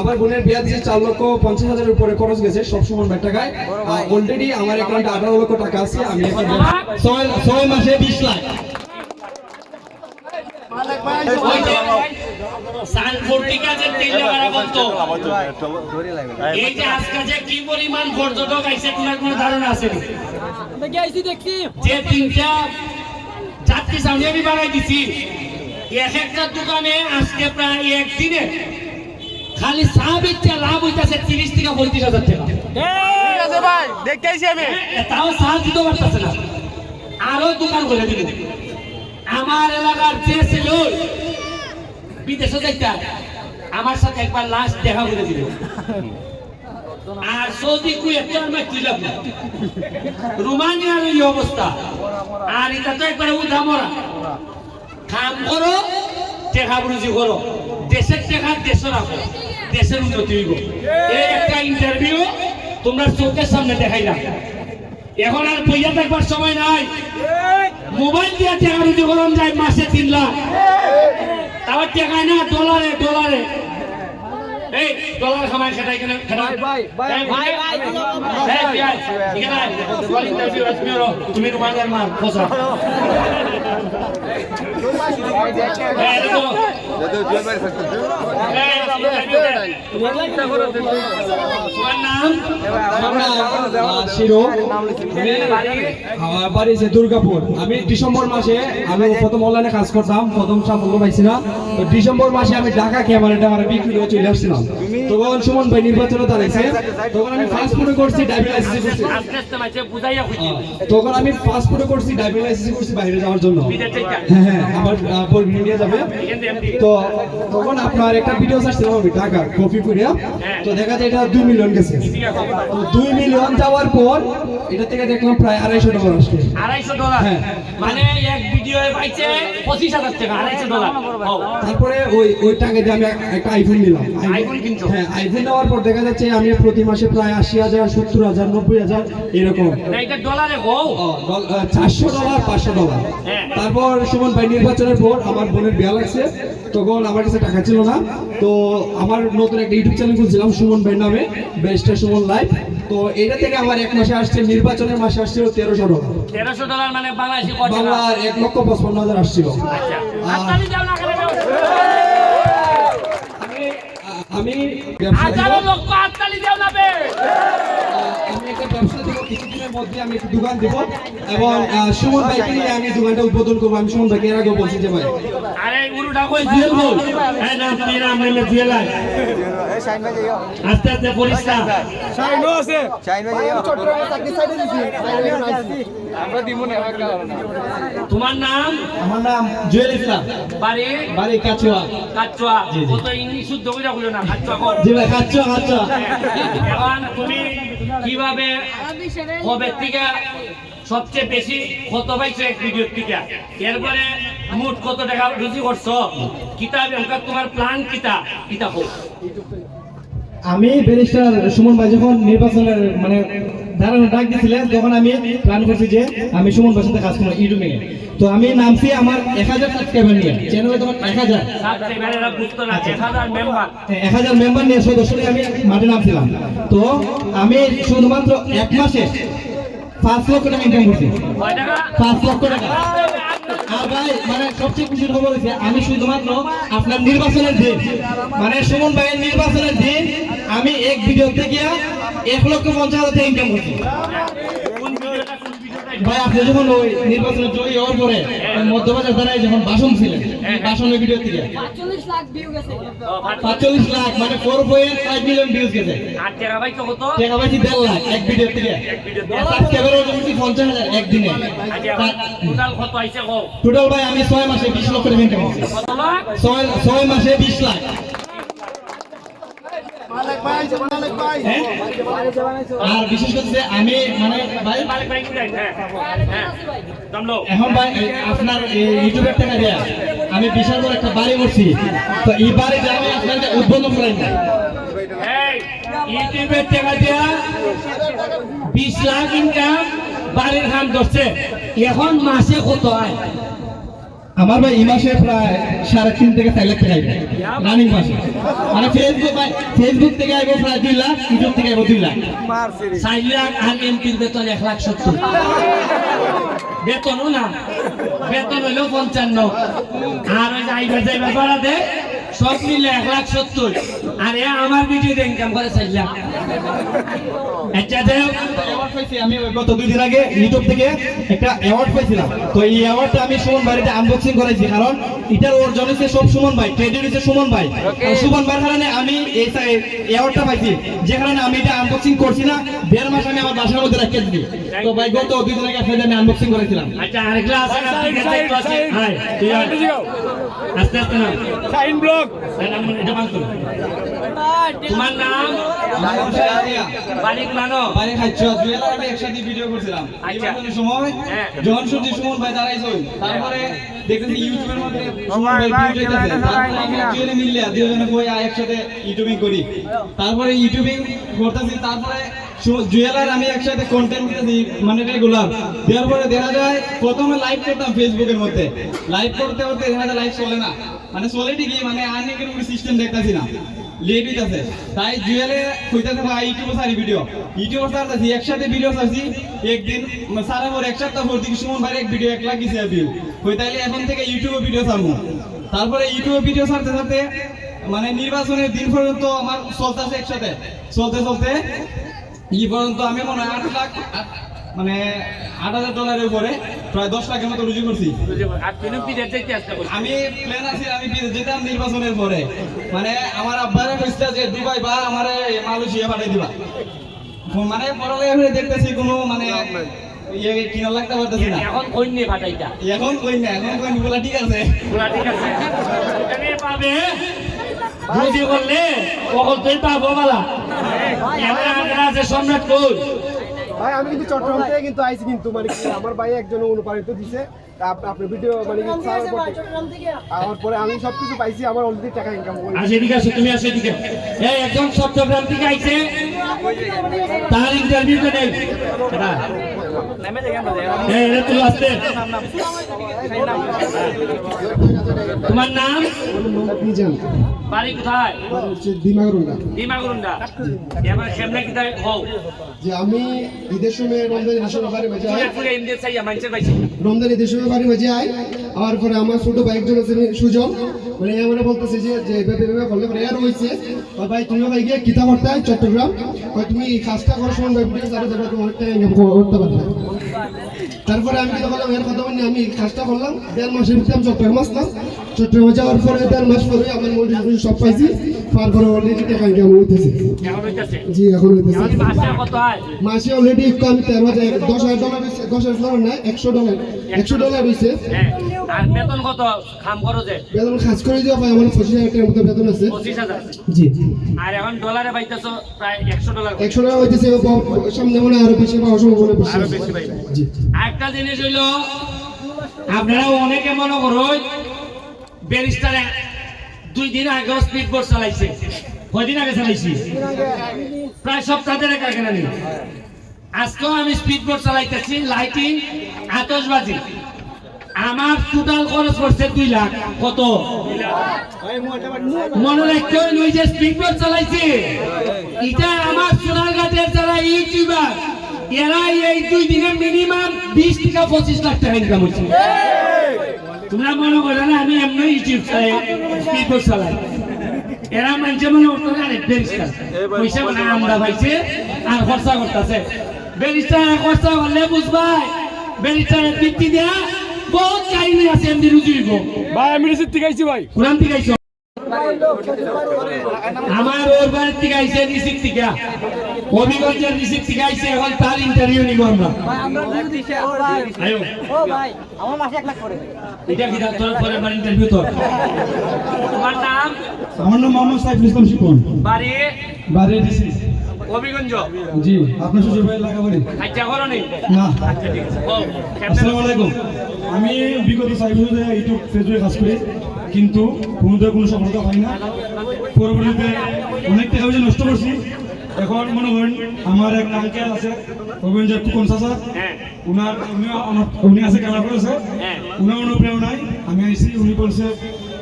আমার বোনের বিয়া দিয়েছে 4,50,000 উপরে খরচ গেছে সব সুমন ভাই টাকায়। অলরেডি আমার অ্যাকাউন্টে 18 লক্ষ টাকা আছে। আমি 6 মাসে 20 লাখ। কি পরিমাণ পর্যটক আইছে তোমার কোনো ধারণা আছে? যে 3টা 4টি সামনে আমি বানাই দিছি, এক একটা দোকানে আজকে প্রায় একদিনে খালি চা বেচে লাভ হইতাছে 30 থেকে 35,000 টাকা। ঠিক আছে ভাই, দেখতেইছি আমি। তাও চা দিতে পারতাছে না, আরো দোকান করে দিবে। আমার এলাকার যে ছিল বিদেশে যাইতা আমার সাথে একবার লাস্ট দেখা করে দিল। আর সৌদি কুয়েত আমার কি লাভ, রোমানিয়ার এই অবস্থা। আর এটা তো একবারে উঠামরা, কাম করো টেকা বুঝি করো, দেশের টেকা দেশে রাখো, দেশের উন্নতি হইব। এই একটা ইন্টারভিউ তোমরা চোখের সামনে দেখাইলাম। এখন আর পয়সা থাকবার সময় নাই, মোবাইল দিয়ে টেকা রুজি করন যায় মাসে 3 লাখ। তাও টেকায় না ডলারে ডলারে। এই ডলার খামাই খেটাই কেন খেটাই ভাই ভাই ভাই ভাই ইন্টারভিউ আসমিরো তুমি রোমানিয়ার মার খোসা। আমার বাড়ি যে দুর্গাপুর। আমি ডিসেম্বর মাসে আমি প্রথম অনলাইনে কাজ করতাম, প্রথম সাফল্য পাইছি না। তো ডিসেম্বর মাসে আমি ঢাকা ক্যামেরাটা আমার বিক্রি করে চলে আসছিলাম। তখন সুমন ভাই নির্বাচনে দাঁড়াইছে, তখন আমি ফাস্ট ফুডে করছি, ড্রাইভিং লাইসেন্স করছি। তখন আমি ফাস্ট ফুডে করছি, ড্রাইভিং লাইসেন্স করছি বাইরে যাওয়ার জন্য। হ্যাঁ হ্যাঁ, আমার পরিবার নিয়ে যাবে। তো তখন আপনার একটা ভিডিও আসছিল আমি ঢাকা কপি করে, তো দেখা যায় এটা 2 মিলিয়ন গেছে। তো 2 মিলিয়ন যাওয়ার পর এটা থেকে দেখলাম প্রায় $250 আসছে। $250? হ্যাঁ, মানে এক ভিডিওয়ে পাইছে 25,000 টাকা। $250। তারপরে ওই টাকা দিয়ে আমি একটা আইফোন নিলাম। আইফোন কিনছো? হ্যাঁ, আইফোন নেওয়ার পর দেখা যাচ্ছে আমি প্রতি মাসে প্রায় 80,000, 70,000, 90,000 এরকম। না এটা ডলারে গো। $400, $500। তারপর সুমন ভাই নির্বাচনের পর আমার বোনের বিয়া লাগছে, তখন আমার কাছে টাকা ছিল না। তো আমার নতুন একটা ইউটিউব চ্যানেল খুলছিলাম সুমন ভাই নামে, বেস্ট সুমন লাইভ। তো এটা থেকে আমার এক মাসে আসছে, নির্বাচনের মাসে আসছিল $1300। $1300 মানে বাংলাদেশি কত টাকা? বাংলার 1,55,000 আসছিল। আচ্ছা, হাততালি দাও না কেন? আমি ব্যবসা লক্ষ হাততালি দাও না বে। আমি একটা ব্যবসা দেবো, কিছুদিনের মধ্যে আমি একটা দোকান দেবো এবং সুমন ভাইকে নিয়ে আমি দোকানটা উদ্বোধন করবো। আমি সুমন ভাইকে এর আগেও বলছি যে ভাই আরে উরুটা কই জুয়েল বল, এই না মেরা মেলে জুয়েল আয় শাইন ভাই যাও আস্তে আস্তে পরিষ্কার শাইনও আছে, শাইন ভাই যাও চট্টগ্রামে চাকরি সাইডে দিছি আমরা দিমু না একটা। তোমার নাম? আমার নাম জুয়েল ইসলাম। বাড়ি? বাড়ি কাচুয়া। কাচুয়া। কত ইংলিশ শুদ্ধ করে বলো না, কাচুয়া কর। জি ভাই, কাচুয়া কাচুয়া। এখন তুমি কিভাবে কবে থেকে সবচেয়ে বেশি কত পাইছো এক ভিডিওর থেকে, এরপরে মোট কত টাকা রুজি করছো, কিতাব তোমার প্ল্যান কিতা কিতা হোক? আমি ব্যারিস্টার সুমন ভাই যখন নির্বাচনের মানে দাঁড়ানো ডাক দিয়েছিলেন, তখন আমি প্ল্যান করছি যে আমি সুমন ভাইয়ের সাথে কাজ করবো ইউটিউবে। তো আমি নামছি আমার 1000 সাবস্ক্রাইবার নিয়ে, চ্যানেলে তখন 1000 সাবস্ক্রাইবাররা বুঝতো না, 1000 মেম্বার 1000 মেম্বার নিয়ে সদস্য নিয়ে আমি মাঠে নামছিলাম। তো আমি শুধুমাত্র এক মাসে 5 লক্ষ টাকা ইনকাম করছি। 5 লক্ষ টাকা। আর ভাই মানে সবচেয়ে খুশির খবর হচ্ছে আমি শুধুমাত্র আপনার নির্বাচনের দিন, মানে সুমন ভাইয়ের নির্বাচনের দিন আমি এক ভিডিও থেকে 1,50,000 টাকা ইনকাম করছি। ভাই আপনি যখন ওই নির্বাচনে জয়ী হওয়ার পরে মধ্যবাজার দ্বারাই যখন ভাষণ ছিলেন, ভাষণের ভিডিও থেকে 45 লাখ ভিউ গেছে। 45 লাখ মানে 4.5 মিলিয়ন ভিউজ গেছে। আর টাকা ভাই কত? টাকা ভাই 1.5 লাখ এক ভিডিও থেকে। সাবস্ক্রাইবার হচ্ছে 50,000 একদিনে। টোটাল কত আইছে গো? টোটাল ভাই আমি 6 মাসে 20 লক্ষ টাকা ইনকাম করছি। কত লাখ? 6 মাসে 20 লাখ। আর বিশেষ করে আমি মানে ভাই এখন ভাই আপনার ইউটিউবের টাকা দেয়া আমি বিশাল বড় একটা বাড়ি করছি। তো এই বাড়িতে আমি আপনাদের উদ্বোধন করেন না, ইউটিউবের টাকা দেয়া 20 লাখ ইনকাম বাড়ির কাম করছে। এখন মাসে কত আয়? আমার ভাই এই মাসে প্রায় 3.5 থেকে 4 লাখ টাকা আইবে রানিং মাসে। মানে ফেসবুক থেকে আইবো প্রায় 2 লাখ, ইউটিউব থেকে আইবো 2 লাখ। 4 লাখ আর এমপির বেতন 1,70,000 বেতনও না, বেতন হইলো 55 আর ওই যাইবার যাইবার ভাড়া দে সব মিলে 1,70,000 আর এ আমার ভিডিও ইনকাম করে 4 লাখ। আচ্ছা যাই হোক, অ্যাওয়ার্ড পাইছি আমি ওই গত 2 দিন আগে ইউটিউব থেকে একটা অ্যাওয়ার্ড পাইছিলাম। তো এই অ্যাওয়ার্ডটা আমি সুমন ভাইতে আনবক্সিং করেছি, কারণ এটার অর্জন হচ্ছে সব সুমন ভাই, ক্রেডিট হচ্ছে সুমন ভাই। সুমন ভাইয়ের কারণে আমি এই অ্যাওয়ার্ডটা পাইছি, যে কারণে আমি এটা আনবক্সিং করছি না, 1.5 মাস আমি আমার বাসার মধ্যে রেখে দিই। তো ভাই গত 2 দিন আগে আপনাদের আমি আনবক্সিং করেছিলাম। আচ্ছা আরেকটা আছে না, ঠিক আছে একটু আছে। হাই তুই আস্তে আস্তে না সাইন ব্লক এটা বাদ করো। তোমার নাম বাড়ি মানো মানে খাইছো জুয়েলার আমি একসাথে ভিডিও করছিলাম। আচ্ছা। নির্বাচনের সময় যখন শুনছি সুমন ভাই দাঁড়াইছো, তারপরে দেখতেছি ইউটিউবের মধ্যে সুমন ভাই ভিডিও দিতেছে, তারপরে আমি জুয়েলে মিললে দুজনে কই একসাথে ইউটিউবিং করি। তারপরে ইউটিউবিং করতেছি, তারপরে জুয়েলার আমি একসাথে কন্টেন্ট দিতেছি মানে রেগুলার। দেওয়ার পরে দেখা যায় প্রথমে লাইভ করতাম ফেসবুকের মধ্যে, লাইভ করতে করতে দেখা যায় লাইভ চলে না, মানে চলে ঠিকই, মানে আর্নিং এর কোনো সিস্টেম দেখতাছি না, লেট হইতাছে। তাই জুয়েলে কইতাছে ভাই ইউটিউবে সারি ভিডিও, ইউটিউবে সারতাছি, একসাথে ভিডিও সারছি একদিন সারা পর এক সপ্তাহ পর দিকে সুমন ভাইয়ের এক ভিডিও 1 লাখ গেছে ভিউ। কই তাইলে এখন থেকে ইউটিউবে ভিডিও ছাড়বো। তারপরে ইউটিউবে ভিডিও ছাড়তে ছাড়তে মানে নির্বাচনের দিন পর্যন্ত আমার চলতেছে, একসাথে চলতে চলতে এই পর্যন্ত আমি মনে হয় 8 লাখ মানে $8,000 উপরে প্রায় 10 লাখের মতো রুজি করছি। আর তুমি বিদেশ যাইতে আসতে বলছো। আমি প্ল্যান আছে আমি বিদেশ যেতাম নির্বাচনের পরে, মানে আমার আব্বারে কইছে যে দুবাই বা আমারে মালয়েশিয়া পাঠাই দিবা। মানে পড়ালেখা করে দেখতেছি কোনো মানে ইয়ে কিনা লাগতে পারতেছি না। এখন কই নিয়ে ফাটাইতা এখন কই না, এখন কই বলা ঠিক আছে, পুরা ঠিক আছে এখানে পাবে রুজি করলে কখন তুই পাবো বালা এমন আগে আছে সম্রাট কই ভাই আমি কিন্তু চট্টগ্রাম থেকে কিন্তু আইছি, কিন্তু মানে কি আমার ভাই একজন অনুপ্রাণিত দিছে আপনার ভিডিও মানে কি ছাড়ার পর আমার পরে আমি সবকিছু পাইছি, আমার অলরেডি টাকা ইনকাম করি। আসে এদিকে আসো, তুমি আসো এদিকে। এই একজন চট্টগ্রাম থেকে আইছে, তার ইন্টারভিউ কে দেই এই রে তুই আসতে। তোমার নাম বাড়ি কোথায়? দিমাগুরুন্ডা। এবার কেমনে কি তাই হও যে আমি ঈদের সময় রমজান ঈদের সময় বাড়ি মাঝে আই, পুরো ইন্ডিয়া চাই মাইন্সের পাইছি রমজান ঈদের সময় বাড়ি মাঝে আই। আর পরে আমার ছোট ভাই একজন আছে সুজন, মানে আমরা বলতেছে যে এভাবে করলে পরে আর হয়েছে ভাই তুমি ভাই গিয়ে কিতা করতে হয় চট্টগ্রাম, তুমি এই কাজটা করো সময় ভাই ভিডিও চালু দেবে, তুমি অনেক টাকা ইনকাম করতে পারবে। তারপরে আমি কি করলাম, এর কথা বলি আমি কাজটা করলাম 1.5 মাসের ভিতরে আমি চট্টগ্রাম আসলাম। চট্টগ্রামে যাওয়ার পরে 1.5 মাস পরে আমার মোটামুটি সব পাইছি, তারপরে অলরেডি টাকা ইনকাম হইতেছে। এখন হইতাছে জি এখন হইতেছে এখন মাসে কত হয়? মাসে অলরেডি আমি $10,000 হইছে, $10,000 না $100 হইছে। হ্যাঁ আর বেতন কত কাম করো যে? বেতন কাজ করে দিও ভাই, আমার 25,000 টাকার মতো বেতন আছে। 25,000 জি আর এখন ডলারে পাইতেছো প্রায় $100 $100 হইতেছে, সামনে মনে হয় আরো বেশি পাওয়ার সম্ভাবনা বেশি আরো আছে। বেশি পাইবে। জি আরেকটা জিনিস হইলো আপনারা অনেকে মনে করো ব্যারিস্টারে 2 দিন আগে স্পিড বোট চালাইছে, কয়দিন আগে চালাইছি প্রায় সপ্তাহ ধরে কারখানা নেই। আজকেও আমি স্পিড বোট চালাইতেছি, লাইটিং আতশবাজি, আমার টোটাল খরচ পড়ছে 2 লাখ। কত মনে রাখতে হইল ওই যে স্পিড বোট চালাইছি, এটা আমার সোনারঘাটের যারা ইউটিউবার এরা এই 2 দিনে মিনিমাম 20 থেকে 25 লাখ টাকা ইনকাম হচ্ছে। তোমরা মনে করো না আমি এমনি ইউটিউব চালাই স্পিড বোট চালাই, এরা মানুষের মনে করতো আরে ব্যারিস্টার পয়সা মানে আমরা পাইছে আর খরচা করতেছে। ব্যারিস্টার খরচা করলে বুঝবাই ব্যারিস্টারের বৃত্তি দেয়া বহুত কাহিনী আছে, এমনি রুজি হইব। ভাই আমি রিসিট থেকে আইছি ভাই। কোরআন থেকে আইছো? আমার ওর বাড়ির থেকে আইছে রিসিট থেকে, হবিগঞ্জের রিসিট থেকে আইছে, এখন তার ইন্টারভিউ নিব আমরা। আয়ো ও ভাই আমার মাসে 1 লাখ করে এটা কি তোর পরে বার ইন্টারভিউ তোর? তোমার নাম? আমার নাম মোহাম্মদ সাইফুল ইসলাম শিপন, বাড়ি বাড়ি ডিসি। হবিগঞ্জ? জি আপনার শ্বশুর ভাই লাগা বাড়ি আচ্ছা করো নি? না। আচ্ছা ঠিক আছে। ও আসসালামু আলাইকুম। আমি বিগত 4 বছর ধরে ইউটিউব ফেসবুকে কাজ করি, কিন্তু কোনো সফলতা পাই না। পরবর্তীতে অনেক টাকা পয়সা নষ্ট করছি, এখন মনে করেন আমার এক আঙ্কেল আছে রবীন্দ্র কুকন চাচা হ্যাঁ উনি আছে খেলা করেছে হ্যাঁ উনার অনুপ্রেরণায় আমি আইসি উনি বলছে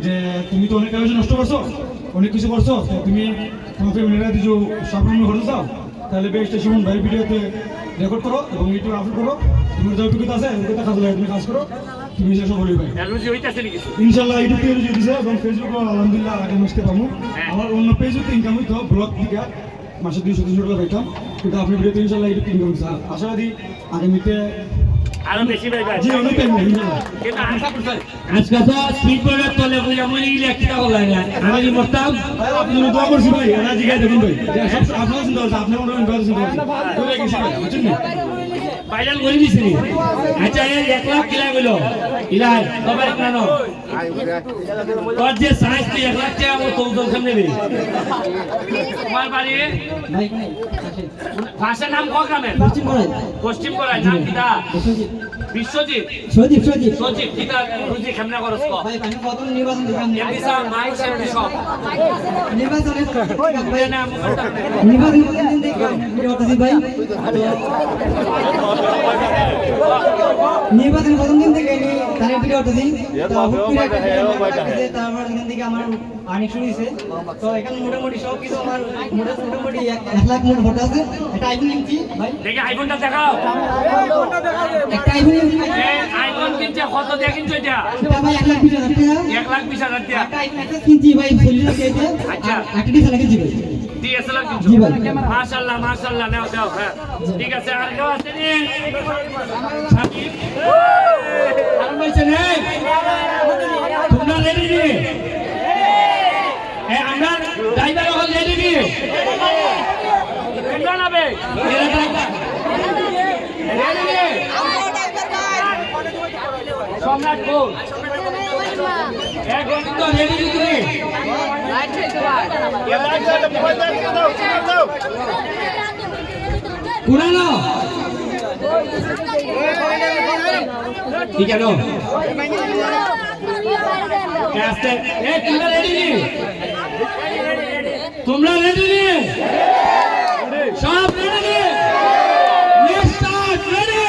যে তুমি তো অনেক কাগজ নষ্ট করছো অনেক কিছু করছো তো তুমি তোমার ফ্যামিলিরা কিছু সাফল্য করতে চাও তাহলে বেস্ট সুমন ভাই ভিডিওতে রেকর্ড করো এবং ইউটিউবে আপলোড করো তোমার যে অভিজ্ঞতা আছে অভিজ্ঞতা কাজ লাগে তুমি কাজ করো তুমি সে সফল হইবে রুজি হইতাছে নাকি ইনশাল্লাহ ইউটিউব পেজ যদি দিছে এবং ফেসবুক আলহামদুলিল্লাহ আগে মিশতে পাবো আমার অন্য পেজও তো ইনকাম হইতো ব্লগ থেকে মাসে 200-300 টাকা পাইতাম কিন্তু আপনি ভিডিওতে ইনশাল্লাহ ইউটিউব ইনকাম হচ্ছে আশাবাদী আগামীতে আরো বেশি পাইবা জি অনেক পাইবো ইনশাল্লাহ কিন্তু আজকে তো স্পিড বোর্ডের তলে বুঝা মনে গেলে একটা করলাই না আমি মরতাম আপনি দোয়া করছি ভাই এরা জিগাই দেখুন ভাই যে সব আপনারা চিন্তা করছে আপনি মনে করেন চিন্তা করছেন চলে গেছি ভাই বুঝছেন না ভাইরাল করে দিছি আচ্ছা এই 1 লাখ কিলা গেল ইলাই তবে কেন তোর যে সাইজ তুই 1 লাখ টাকা আমার তোর সামনে নেবে তোমার বাড়ি ভাই ভাষার নাম কোন গ্রামের পশ্চিম করে পশ্চিম করায় নাম কিটা বিশ্বজিৎ সজীব সজীব সচিব কিটা রুজি কেমনে করস কো ভাই আমি কত নির্বাচন দিলাম এমনিসা মাইক সেমনি সব নির্বাচনে ভাই নাম নির্বাচন দিন দেখি ভিডিও করতেছি ভাই নির্বাচন প্রথম দিন থেকে আমি তার ভিডিও করতেছি তারপর এখান থেকে আমার আর্নিং শুরু হয়েছে তো এখানে মোটামুটি সব কিছু আমার মোটামুটি 1 লাখ মোট ভোট আছে একটা আইফোন কিনছি ভাই দেখি আইফোনটা দেখাও একটা আইফোন কিনছি ভাই এই আইফোন কিনছে কত দিয়ে কিনছো এটা এটা ভাই 1,20,000 টাকা 1,20,000 টাকা একটা আইফোন একটা কিনছি ভাই চল্লিশ টাকা আচ্ছা। একটা ডিসেল কিনছি ভাই ডিএসএলআর কিনছো জি ভাই। মাশাআল্লাহ মাশাআল্লাহ নাও দাও হ্যাঁ ঠিক আছে আর কেউ আছে নি সাকিব আর বলছেন এই তোমরা রেডি নি এই আমরা ড্রাইভার হল রেডি নি তোমরা নাবে এরা ড্রাইভার রেডি নি সম্রাট কো এক ঘন্টা রেডি নি তুমি পুরানো ঠিক আছে আস্তে এ তোমরা রেডি নি তোমরা রেডি নি সব রেডি নি লেটস স্টার্ট রেডি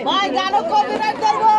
ভাই গানও কপিরাইট করবো